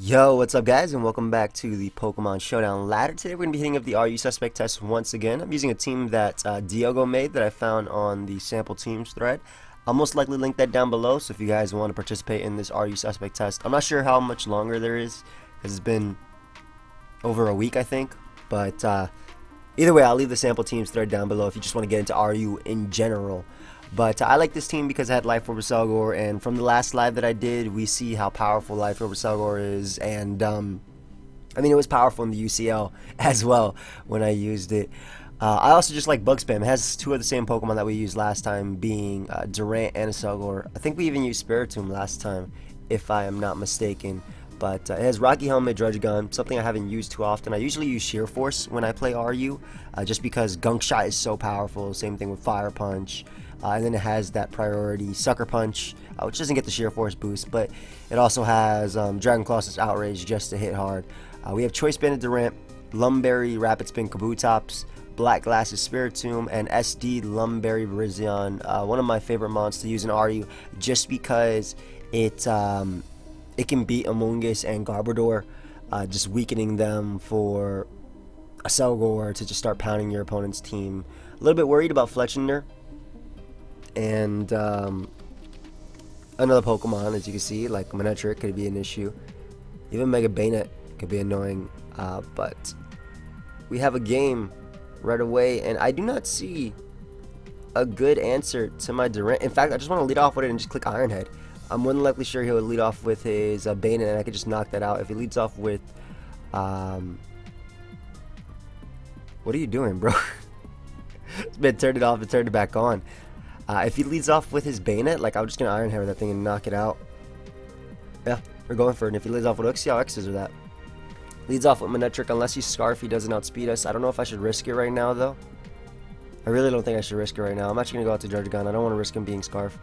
Yo, what's up guys, and welcome back to the Pokemon Showdown ladder. Today we're going to be hitting up the Are You Suspect test once again. I'm using a team that Diogo made that I found on the sample teams thread. I'll most likely link that down below, so if you guys want to participate in this Are You Suspect test. I'm not sure how much longer there is, because it's been over a week I think, but either way I'll leave the sample teams thread down below if you just want to get into Are You in general. But I like this team because I had Life Orb Salgor, and from the last live that I did, we see how powerful Life Orb Salgor is, and I mean, it was powerful in the UCL as well when I used it. I also just like Bug Spam. It has two of the same Pokemon that we used last time, being Durant and a Salgor. I think we even used Spiritomb last time, if I am not mistaken. But it has Rocky Helmet, Druddigon, something I haven't used too often. I usually use Sheer Force when I play RU, just because Gunk Shot is so powerful. Same thing with Fire Punch. And then it has that priority Sucker Punch, which doesn't get the Sheer Force boost, but it also has Dragon Colossus Outrage just to hit hard. We have Choice Banded Durant, Lumberry Rapid Spin Kabutops, Black Glasses Spiritomb, and SD Lumberry Virizion. One of my favorite mons to use in RU, just because it can beat Amoonguss and Garbodor, just weakening them for a Selgor to just start pounding your opponent's team. A little bit worried about Fletchinder and another Pokemon, as you can see, like Manectric could be an issue. Even Mega Bayonet could be annoying, but we have a game right away, and I do not see a good answer to my Durant. In fact, I just want to lead off with it and just click Iron Head. I'm more than likely sure he'll lead off with his Bayonet, and I could just knock that out. If he leads off with, what are you doing, bro? Man, turned it off and turned it back on. If he leads off with his Bayonet, like, I'm just gonna Iron Head that thing and knock it out. Yeah, we're going for it. And if he leads off with Uxie, how X's are that? Leads off with Manectric, unless he's Scarf, he doesn't outspeed us. I don't know if I should risk it right now, though. I really don't think I should risk it right now. I'm actually gonna go out to Druddigon. I don't want to risk him being Scarf,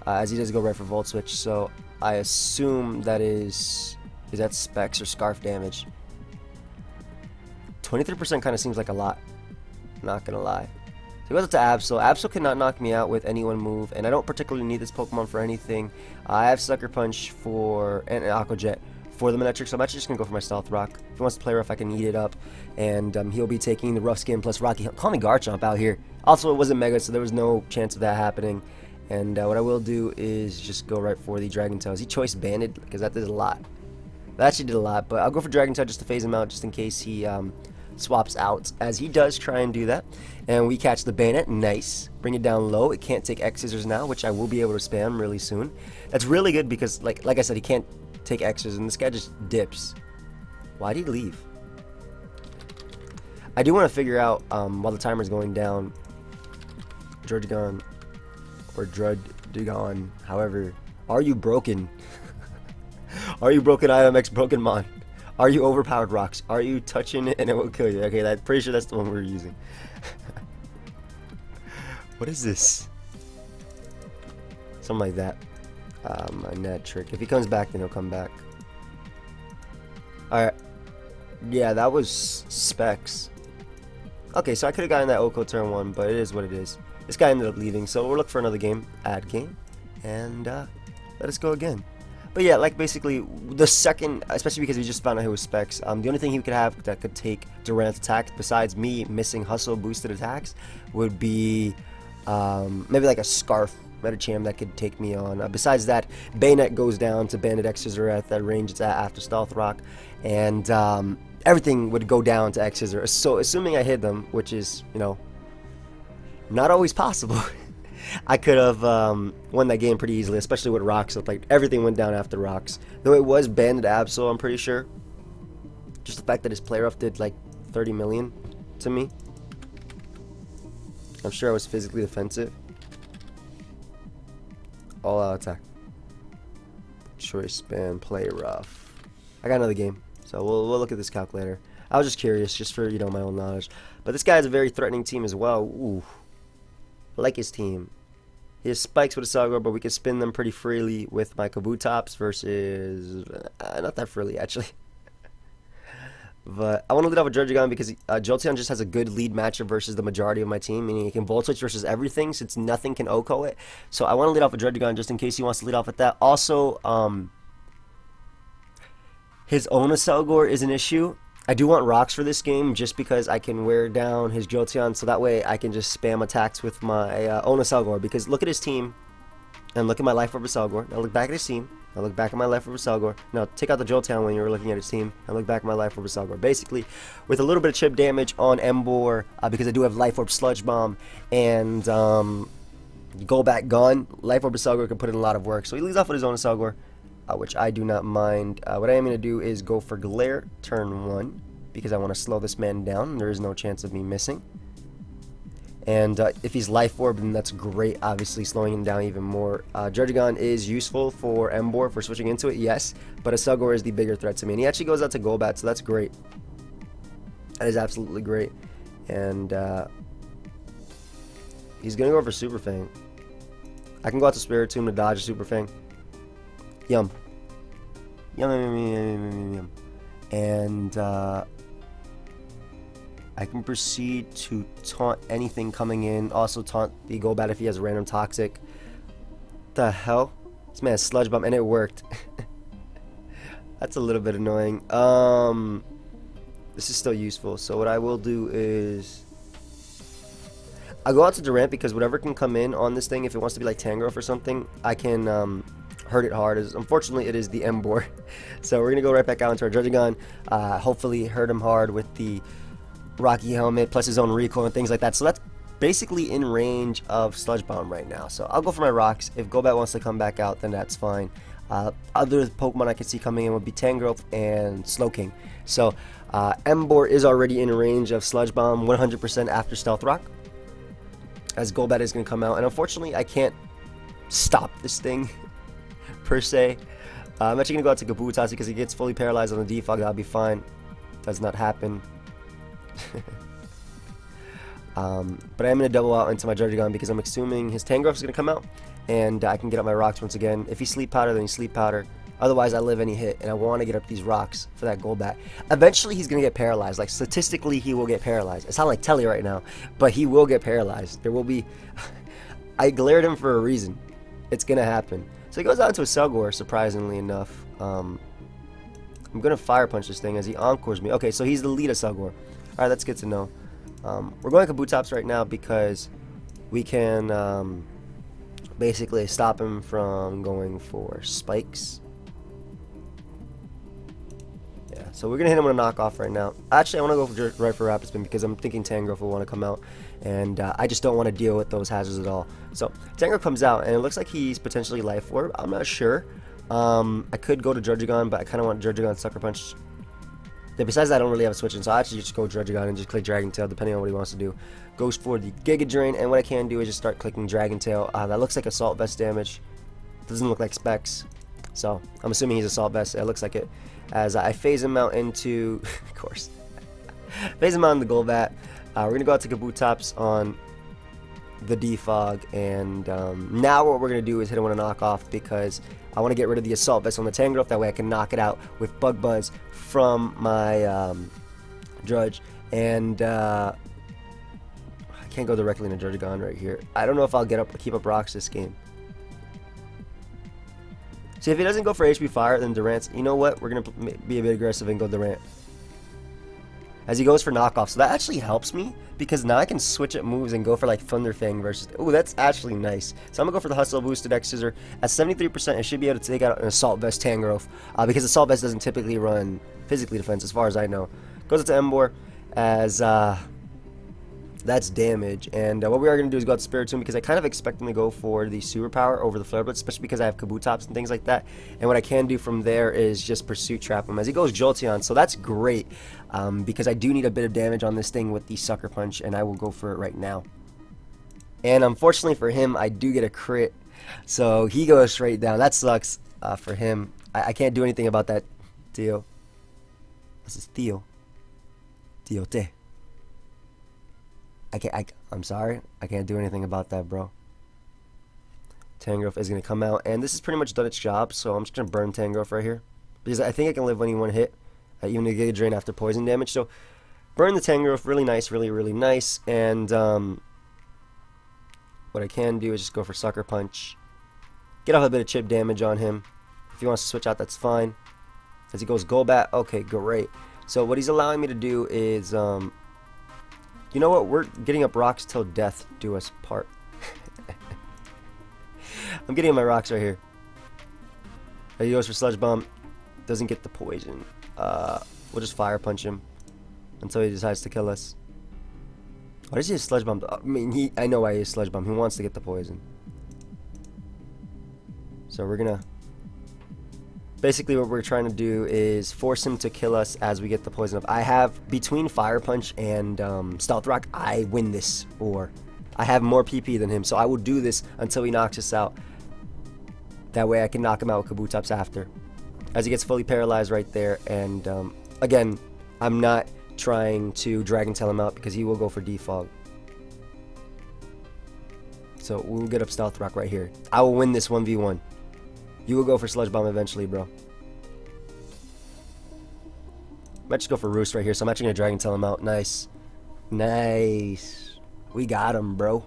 as he does go right for Volt Switch. So I assume that is that Specs or Scarf damage. 23% kind of seems like a lot. Not gonna lie. So he goes up to Absol. Absol cannot knock me out with any one move, and I don't particularly need this Pokemon for anything. I have Sucker Punch and Aqua Jet for the Manectric, so I'm actually just going to go for my Stealth Rock. If he wants to play rough, I can eat it up, and he'll be taking the Rough Skin plus Rocky. Call me Garchomp out here. Also, it wasn't Mega, so there was no chance of that happening. And what I will do is just go right for the Dragon Tail. Is he Choice Banded? Because that did a lot. That actually did a lot, but I'll go for Dragon Tail just to phase him out, just in case he swaps out, as he does try and do that. And we catch the Bayonet. Nice. Bring it down low. It can't take X Scissors now, which I will be able to spam really soon. That's really good because, like I said, he can't take X's, and this guy just dips. Why'd he leave? I do want to figure out, while the timer's going down, Druddigon, or Druddigon, however, are you broken? Are you broken IMX broken mon? Are you overpowered rocks? Are you touching it and it will kill you? Okay, I'm pretty sure that's the one we're using. What is this? Something like that. My net trick. If he comes back, then he'll come back. Alright. Yeah, that was Specs. Okay, so I could have gotten that Oko turn 1, but it is what it is. This guy ended up leaving, so we'll look for another game. Add game. And let us go again. But yeah, like basically the second, especially because we just found out he was Specs, the only thing he could have that could take Durant's attacks, besides me missing Hustle boosted attacks, would be maybe like a Scarf Medicham that could take me on. Besides that, Bayonet goes down to Banded X Scissor at that range it's at after Stealth Rock, and everything would go down to X Scissor. So assuming I hit them, which is, you know, not always possible. I could have won that game pretty easily, especially with Rocks. Like, everything went down after Rocks. Though it was Banded Absol, I'm pretty sure. Just the fact that his play rough did like 30 million to me. I'm sure I was physically defensive. All out attack. Choice spam, play rough. I got another game, so we'll look at this calculator. I was just curious, just for, you know, my own knowledge. But this guy has a very threatening team as well. Ooh. I like his team. He has Spikes with a Salgor, but we can spin them pretty freely with my Kabutops versus... not that freely, actually. But I want to lead off with Druddigon because Jolteon just has a good lead matchup versus the majority of my team, meaning he can Volt Switch versus everything since nothing can OHKO it. So I want to lead off with Druddigon just in case he wants to lead off with that. Also, His Onacelgor is an issue. I do want rocks for this game just because I can wear down his Jolteon, so that way I can just spam attacks with my Onacelgor. Because look at his team, and look at my Life Orb Celgor. Now look back at his team. Now look back at my Life Orb Celgor. Now take out the Jolteon when you're looking at his team, and look back at my Life Orb Celgor. Basically, with a little bit of chip damage on Emboar, because I do have Life Orb Sludge Bomb, and Golbat gone, Life Orb Celgor can put in a lot of work. So he leads off with his Onacelgor. Which I do not mind. What I am going to do is go for Glare turn 1 because I want to slow this man down. There is no chance of me missing. And if he's Life Orb, then that's great, obviously slowing him down even more. Judgeigon is useful for Emboar for switching into it, yes, but a Celgor is the bigger threat to me. And he actually goes out to Golbat, so that's great. That is absolutely great. And he's going to go for Super Fang. I can go out to Spiritomb to dodge a Super Fang. Yum. Yum, yum, yum, yum, yum, yum. And I can proceed to taunt anything coming in. Also taunt the Golbat if he has a random toxic. The hell? This man has Sludge Bomb, and it worked. That's a little bit annoying. This is still useful. So what I will do is I'll go out to Durant because whatever can come in on this thing, if it wants to be like Tangrowth or something, I can hurt it hard. Unfortunately, it is the Emboar. So we're going to go right back out into our Judgeigon. Hopefully hurt him hard with the Rocky Helmet, plus his own recoil and things like that. So that's basically in range of Sludge Bomb right now. So I'll go for my rocks. If Golbat wants to come back out, then that's fine. Other Pokemon I can see coming in would be Tangrowth and Slowking. So Emboar is already in range of Sludge Bomb 100% after Stealth Rock, as Golbat is going to come out. And unfortunately, I can't stop this thing per se. I'm actually going to go out to Kabutops because he gets fully paralyzed on the defog. That'll be fine. Does not happen. But I am going to double out into my Judgeigon because I'm assuming his Tangrowth is going to come out, and I can get up my rocks once again. If he Sleep Powder, then he Sleep Powder. Otherwise, I live any hit, and I want to get up these rocks for that Golbat. Eventually, he's going to get paralyzed. Like, statistically, he will get paralyzed. I sound like Telly right now, but he will get paralyzed. There will be... I glared him for a reason. It's going to happen. So he goes out into a Celgor, surprisingly enough. I'm going to Fire Punch this thing as he Encores me. Okay, so he's the lead of Celgor. Alright, that's good to know. We're going Kabutops right now because we can basically stop him from going for spikes. Yeah, so we're going to hit him with a knockoff right now. Actually, I want to go right for Rapid Spin because I'm thinking Tangrowth will want to come out. And I just don't want to deal with those hazards at all. So Tangrowth comes out, and it looks like he's potentially Life Orb. I'm not sure. I could go to Judgeigon, but I kind of want Judgeigon Sucker Punch. Yeah, besides that, I don't really have a switch in, so I actually just go Judgeigon and just click Dragon Tail, depending on what he wants to do. Goes for the Giga Drain, and what I can do is just start clicking Dragon Tail. That looks like Assault Vest damage. Doesn't look like Specs, so I'm assuming he's Assault Vest. It looks like it. As I phase him out into, of course, phase him out in the Golbat. We're gonna go out to Kabutops on the defog, and now what we're gonna do is hit him with a knockoff because I want to get rid of the Assault Vest on the Tangrowth. That way I can knock it out with Bug Buzz from my Drudge. And I can't go directly into Judgeigon right here. I don't know if I'll keep up rocks this game. See, if he doesn't go for HP Fire, then Durant's, you know what? We're going to be a bit aggressive and go Durant. As he goes for knockoff. So that actually helps me because now I can switch up moves and go for like Thunder Fang versus... Oh, that's actually nice. So I'm going to go for the Hustle Boosted X Scissor. At 73%, I should be able to take out an Assault Vest Tangrowth because Assault Vest doesn't typically run physically defense as far as I know. Goes up to Emboar as... that's damage, and what we are going to do is go out to Spiritomb because I kind of expect him to go for the Superpower over the Flare Blitz, especially because I have Kabutops and things like that. And what I can do from there is just Pursuit Trap him as he goes Jolteon, so that's great because I do need a bit of damage on this thing with the Sucker Punch, and I will go for it right now. And unfortunately for him, I do get a crit, so he goes straight down. That sucks for him. I can't do anything about that, Theo. This is Theo. Tiote. I'm sorry. I can't do anything about that, bro. Tangrowth is going to come out, and this has pretty much done its job, so I'm just going to burn Tangrowth right here. Because I think I can live only one hit, even to get a drain after poison damage. So, burn the Tangrowth, really nice, really, really nice. And what I can do is just go for Sucker Punch. Get off a bit of chip damage on him. If he wants to switch out, that's fine. As he goes Golbat. Okay, great. So what he's allowing me to do is, you know what? We're getting up rocks till death do us part. I'm getting my rocks right here. He goes for Sludge Bomb. Doesn't get the poison. We'll just Fire Punch him until he decides to kill us. Why does he have Sludge Bomb? I mean, I know why he has Sludge Bomb. He wants to get the poison. So we're gonna... Basically what we're trying to do is force him to kill us as we get the poison up. I have, between Fire Punch and Stealth Rock, I win this. Or I have more PP than him. So I will do this until he knocks us out. That way I can knock him out with Kabutops after. As he gets fully paralyzed right there. And again, I'm not trying to Dragon Tail him out because he will go for Defog. So we'll get up Stealth Rock right here. I will win this 1v1. You will go for Sludge Bomb eventually, bro. Might just go for Roost right here, so I'm actually going to Dragon Tail him out. Nice. Nice. We got him, bro.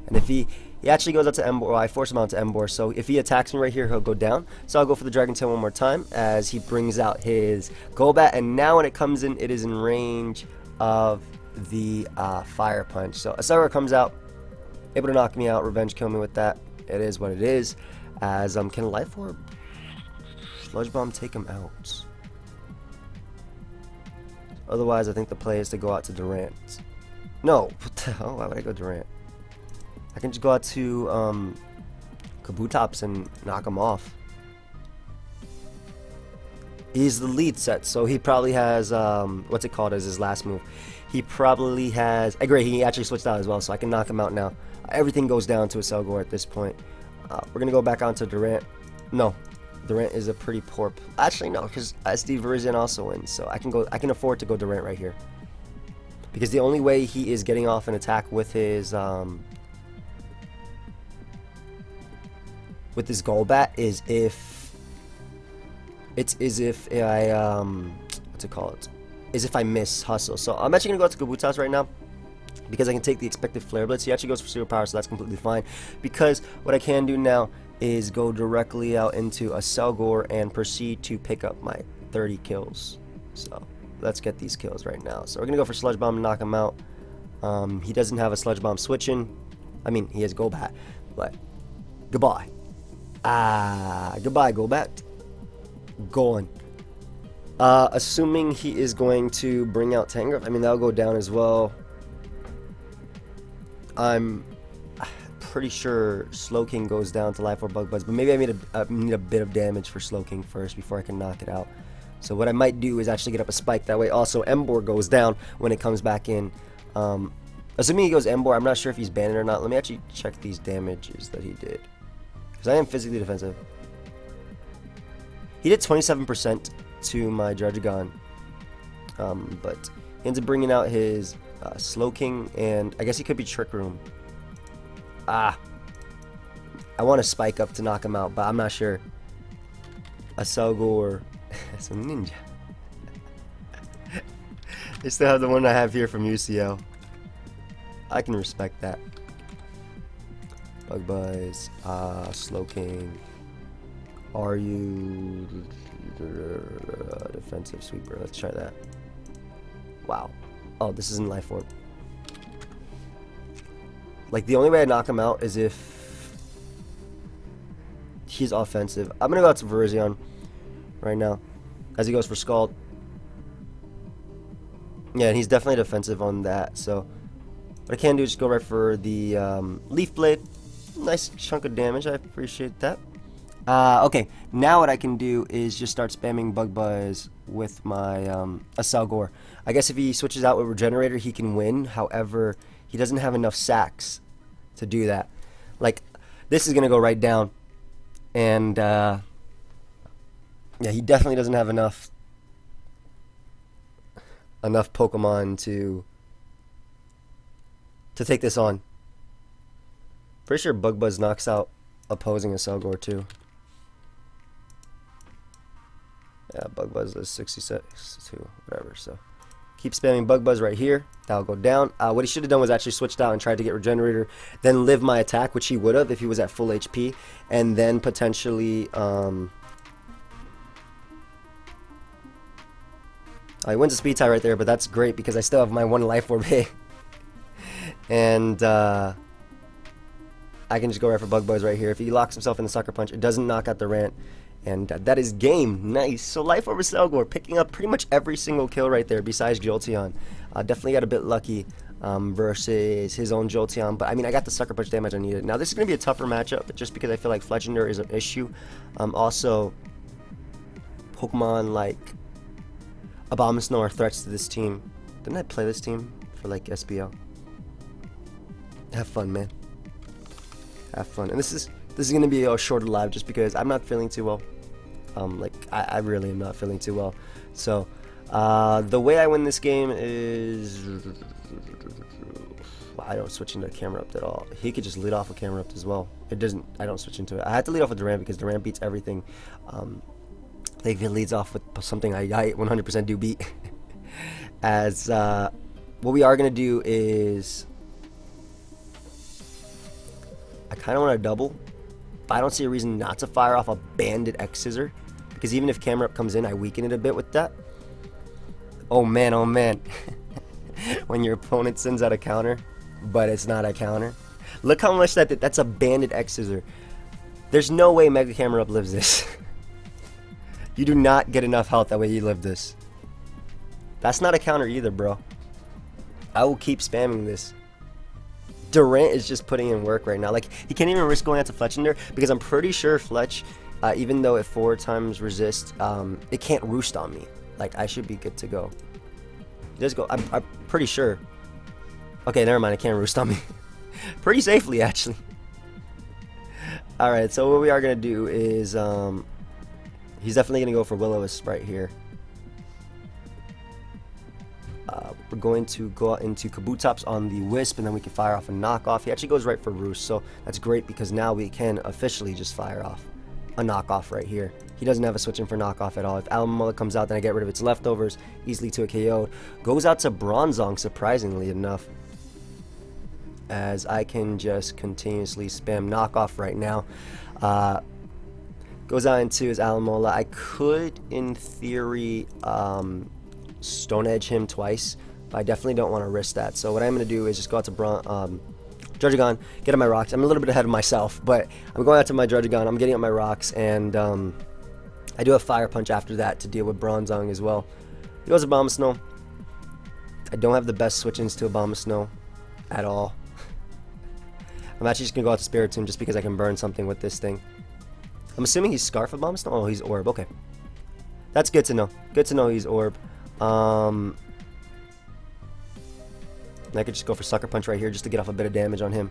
And if he actually goes out to Emboar, well, I force him out to Emboar, so if he attacks me right here, he'll go down. So I'll go for the Dragon Tail one more time as he brings out his Golbat, and now when it comes in, it is in range of the Fire Punch. So Asura comes out, able to knock me out, revenge kill me with that. It is what it is. As can Life Orb Sludge Bomb take him out? Otherwise, I think the play is to go out to Durant. No, what the hell? Why would I go Durant? I can just go out to Kabutops and knock him off. He's the lead set, so he probably has what's it called as his last move. He probably has. Great, he actually switched out as well, so I can knock him out now. Everything goes down to a Selgor at this point. We're gonna go back onto Durant. No, Durant is a pretty poor. Actually, no, because SD Virizion also wins, so I can go. I can afford to go Durant right here, because the only way he is getting off an attack with his Golbat is if I what's it called? Is if I miss Hustle. So I'm actually gonna go out to Kabutops right now, because I can take the expected Flare Blitz. He actually goes for Super Power, so that's completely fine. Because what I can do now is go directly out into a Selgor and proceed to pick up my 30 kills. So let's get these kills right now. So we're going to go for Sludge Bomb and knock him out. He doesn't have a Sludge Bomb switching. I mean, he has Golbat, but goodbye. Goodbye, Golbat. Gone. Assuming he is going to bring out Tangrowth, I mean, that'll go down as well. I'm pretty sure Slowking goes down to Life or Bug Buzz, but maybe I need a bit of damage for Slowking first before I can knock it out. So what I might do is actually get up a Spike. That way also Emboar goes down when it comes back in. Assuming he goes Emboar, I'm not sure if he's banned or not. Let me actually check these damages that he did, because I am physically defensive. He did 27% to my Druddigon, but he ends up bringing out his Slowking, and I guess he could be Trick Room. I want to Spike up to knock him out, but I'm not sure. A Selgor. It's a ninja. They still have the one I have here from UCL. I can respect that. Bug Buzz, Slowking. Are you defensive sweeper? Let's try that. Wow. Oh, this isn't Life Orb. Like, the only way I knock him out is if he's offensive. I'm gonna go out to Virizion right now as he goes for Scald. Yeah, and he's definitely defensive on that. So what I can do is just go right for the Leaf Blade. Nice chunk of damage. I appreciate that. Okay, now what I can do is just start spamming Bug Buzz with my Selgor. I guess if he switches out with Regenerator, he can win. However, he doesn't have enough sacks to do that. Like, this is gonna go right down, and yeah, he definitely doesn't have enough Pokemon to take this on. Pretty sure Bug Buzz knocks out opposing a Selgor too. Yeah, Bug Buzz is 66 too, whatever. So keep spamming Bug Buzz right here. That'll go down. What he should have done was actually switched out and tried to get Regenerator, then live my attack, which he would have if he was at full HP, and then potentially He wins a speed tie right there, but that's great because I still have my 1 life orb hit. And I can just go right for Bug Buzz right here. If he locks himself in the Sucker Punch, it doesn't knock out the Rant. And that is game. Nice. So Life Orb Selgor picking up pretty much every single kill right there besides Jolteon. Definitely got a bit lucky versus his own Jolteon. But I mean, I got the Sucker Punch damage I needed. Now this is going to be a tougher matchup just because I feel like Fletchinder is an issue. Also, Pokemon like Abomasnow are threats to this team. Didn't I play this team for like SBL? Have fun, man. Have fun. And this is going to be a shorter live just because I'm not feeling too well. I really am not feeling too well. So the way I win this game is I don't switch into camera up at all. He could just lead off a camera up as well. It doesn't. I don't switch into it. I had to lead off with Durant because Durant beats everything. If it leads off with something I 100% do beat. As what we are gonna do is I kind of want to double. But I don't see a reason not to fire off a Banded X Scissor, because even if camera up comes in, I weaken it a bit with that. Oh man, oh man. When your opponent sends out a counter, but it's not a counter. Look how much that's a Banded X Scissor. There's no way Mega Camera Up lives this. You do not get enough health that way you live this. That's not a counter either, bro. I will keep spamming this. Durant is just putting in work right now. Like, he can't even risk going out to Fletchinder because I'm pretty sure Fletch, even though it 4 times resist, it can't roost on me. Like, I should be good to go. He does go. I'm pretty sure. Okay, never mind. It can't roost on me. Pretty safely, actually. Alright, so what we are going to do is, he's definitely going to go for Will-O-Wisp right here. We're going to go out into Kabutops on the Wisp, and then we can fire off a knockoff. He actually goes right for Roost, so that's great because now we can officially just fire off a knockoff right here. He doesn't have a switch in for knockoff at all. If Alomomola comes out, then I get rid of its leftovers, easily to a KO. Goes out to Bronzong, surprisingly enough, as I can just continuously spam knockoff right now. Goes out into his Alomomola. I could, in theory, Stone Edge him twice, but I definitely don't want to risk that. So what I'm going to do is just go out to Druddigon, get on my rocks. I'm a little bit ahead of myself, but I'm going out to my Druddigon. I'm getting on my rocks, and I do have Fire Punch after that to deal with Bronzong as well. He goes Abomasnow. I don't have the best switch-ins to Abomasnow at all. I'm actually just going to go out to Spiritomb just because I can burn something with this thing. I'm assuming he's Scarf Abomasnow. Oh, he's Orb. Okay. That's good to know. Good to know he's Orb. And I could just go for Sucker Punch right here just to get off a bit of damage on him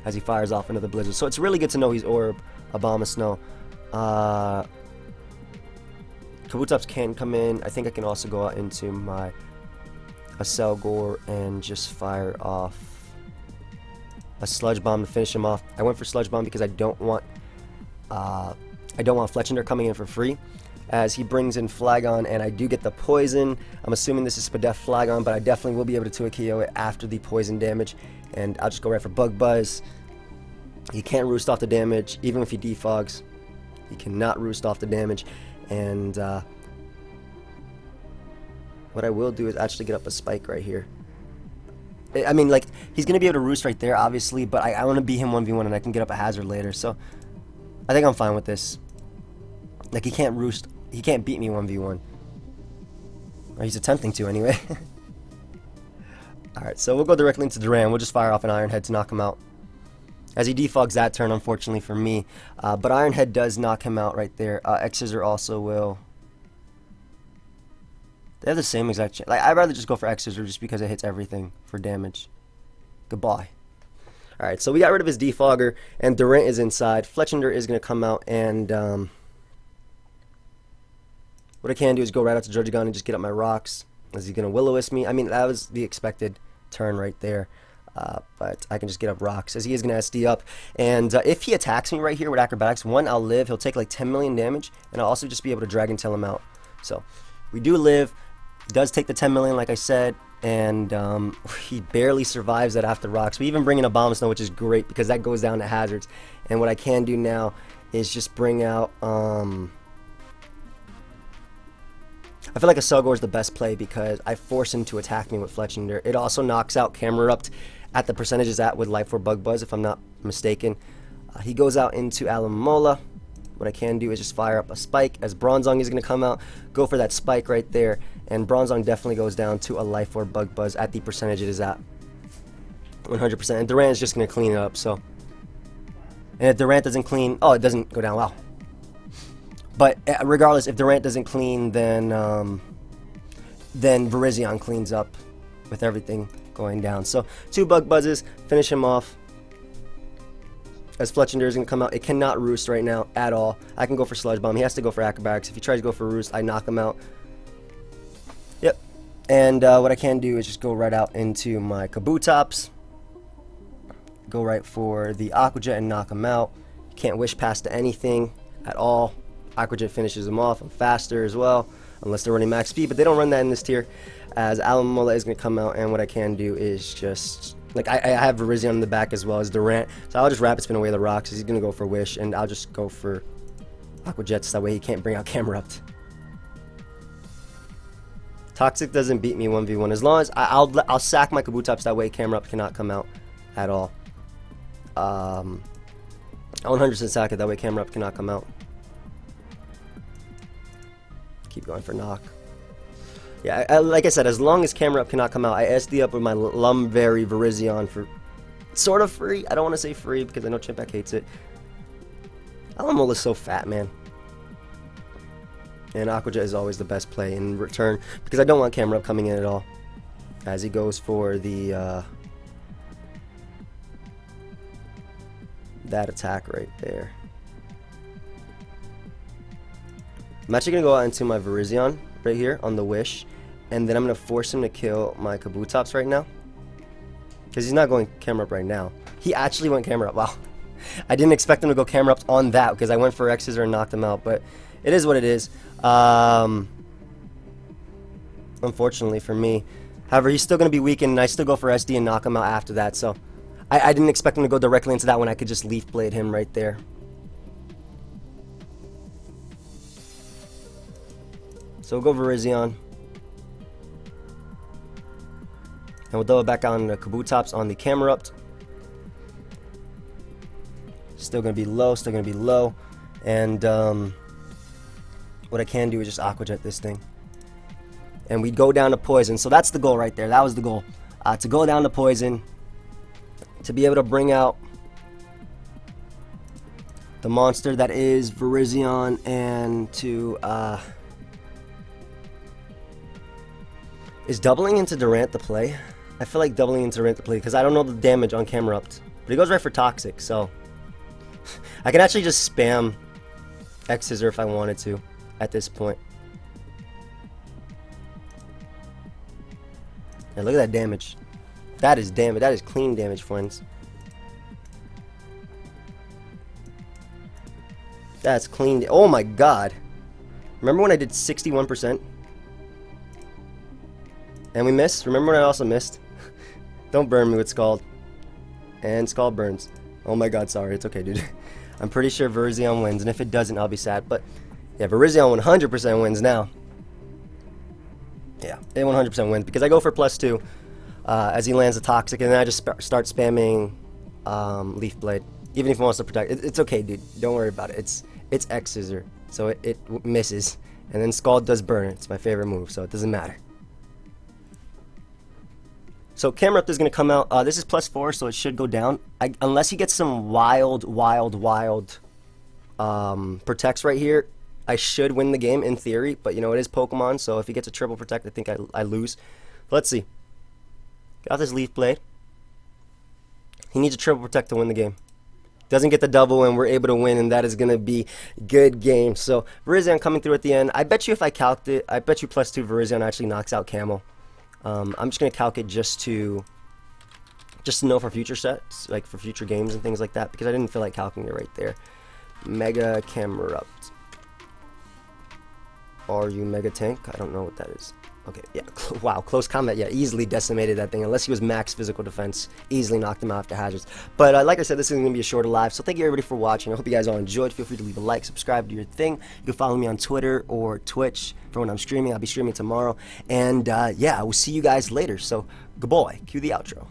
as he fires off into the Blizzard. So it's really good to know he's Orb, Abomasnow. Kabutops can come in. I think I can also go out into my Selgor and just fire off a Sludge Bomb to finish him off. I went for Sludge Bomb because I don't want Fletchinder coming in for free, as he brings in Flagon, and I do get the poison. I'm assuming this is Spadef Flagon, but I definitely will be able to 2-KO it after the poison damage, and I'll just go right for Bug Buzz. He can't roost off the damage, even if he defogs. He cannot roost off the damage, and what I will do is actually get up a Spike right here. I mean, like, he's going to be able to roost right there, obviously, but I want to beat him 1v1, and I can get up a Hazard later, so I think I'm fine with this. Like, he can't roost. He can't beat me 1v1. Or he's attempting to, anyway. Alright, so we'll go directly into Duran. We'll just fire off an Iron Head to knock him out, as he defogs that turn, unfortunately for me. But Iron Head does knock him out right there. X-Scissor also will. They have the same exact chance. Like, I'd rather just go for X-Scissor just because it hits everything for damage. Goodbye. Alright, so we got rid of his defogger, and Durant is inside. Fletchinder is going to come out, and what I can do is go right out to Druddigon and just get up my rocks. Is he going to Will-O-Wisp me? I mean, that was the expected turn right there. But I can just get up rocks, as he is going to SD up. And if he attacks me right here with Acrobatics, 1, I'll live. He'll take like 10 million damage, and I'll also just be able to Dragon Tail him out. So we do live. He does take the 10 million, like I said, and he barely survives that after rocks. We even bring in Abomasnow, which is great because that goes down to hazards. And what I can do now is just bring out I feel like a Cellgore is the best play because I force him to attack me with Fletchinder. It also knocks out Camerupt at the percentages at with Life Orb Bug Buzz, if I'm not mistaken. He goes out into Alomomola. What I can do is just fire up a Spike as Bronzong is going to come out, go for that Spike right there, and Bronzong definitely goes down to a Life Orb Bug Buzz at the percentage it is at. 100%. And Durant is just going to clean it up, so. And if Durant doesn't clean, oh, it doesn't go down, wow. But regardless, if Durant doesn't clean, then Virizion cleans up with everything going down. So 2 Bug Buzzes, finish him off. As Fletchinder is going to come out, it cannot Roost right now at all. I can go for Sludge Bomb. He has to go for Acrobatics. If he tries to go for Roost, I knock him out. Yep. And what I can do is just go right out into my Kabutops. Go right for the Aqua Jet and knock him out. Can't Wish Pass to anything at all. Aqua Jet finishes him off. I'm faster as well, unless they're running max speed, but they don't run that in this tier. As Alomomola is going to come out, and what I can do is just... Like, I have Virizion in the back as well as Durant, so I'll just Rapid Spin away the rocks. He's going to go for Wish, and I'll just go for Aqua Jets. That way he can't bring out Camerupt. Toxic doesn't beat me 1v1. As long as I'll sack my Kabutops, that way Camerupt cannot come out at all. I'll 100% sack it, that way Camerupt cannot come out. Keep going for knock. Yeah, like I said, as long as Camerupt cannot come out, I SD up with my Lumberry Virizion for sort of free. I don't want to say free because I know Chimpack hates it. Alomomola is so fat, man. And Aqua Jet is always the best play in return because I don't want Camerupt coming in at all. As he goes for the that attack right there. I'm actually going to go out into my Virizion right here on the Wish. And then I'm going to force him to kill my Kabutops right now. Because he's not going Camerupt right now. He actually went Camerupt. Wow. I didn't expect him to go Camerupt on that because I went for X-Scissor and knocked him out. But it is what it is. Unfortunately for me. However, he's still going to be weakened. And I still go for SD and knock him out after that. So I didn't expect him to go directly into that when I could just Leaf Blade him right there. So we'll go Virizion. And we'll double back on the Kabutops on the Camerupt. Still going to be low, still going to be low. And what I can do is just Aqua Jet this thing. And we go down to Poison. So that's the goal right there. That was the goal. To go down to Poison. To be able to bring out the monster that is Virizion. And to... Is doubling into Durant the play? I feel like doubling into Durant the play because I don't know the damage on Camerupt. But he goes right for Toxic, so... I can actually just spam X-Scissor if I wanted to at this point. And look at that damage. That is damage. That is clean damage, friends. That's clean. Oh my god. Remember when I did 61%? And we missed? Remember when I also missed? Don't burn me with Scald. And Scald burns. Oh my god, sorry. It's okay, dude. I'm pretty sure Virizion wins, and if it doesn't, I'll be sad. But, yeah, Virizion 100% wins now. Yeah, it 100% wins, because I go for +2 as he lands a Toxic, and then I just start spamming Leaf Blade. Even if he wants to protect. It's okay, dude. Don't worry about it. It's X-Scissor, so it misses. And then Scald does burn. It's my favorite move, so it doesn't matter. So Camerupt is going to come out. This is +4, so it should go down. Unless he gets some wild protects right here, I should win the game in theory. But, you know, it is Pokemon, so if he gets a triple protect, I think I lose. But let's see. Got this Leaf Blade. He needs a triple protect to win the game. Doesn't get the double, and we're able to win, and that is going to be good game. So Virizion coming through at the end. I bet you if I calced it, I bet you +2 Virizion actually knocks out Camel. I'm just going to calc it just to know for future sets, like for future games and things like that, because I didn't feel like calculating it right there. Mega Camerupt. Are you Mega Tank? I don't know what that is. Okay, yeah, wow, close combat, yeah, easily decimated that thing. Unless he was max physical defense, easily knocked him out after hazards. But like I said, this is going to be a shorter live, so thank you everybody for watching. I hope you guys all enjoyed. Feel free to leave a like, subscribe, do your thing. You can follow me on Twitter or Twitch for when I'm streaming. I'll be streaming tomorrow. And yeah, I will see you guys later. So, good boy, cue the outro.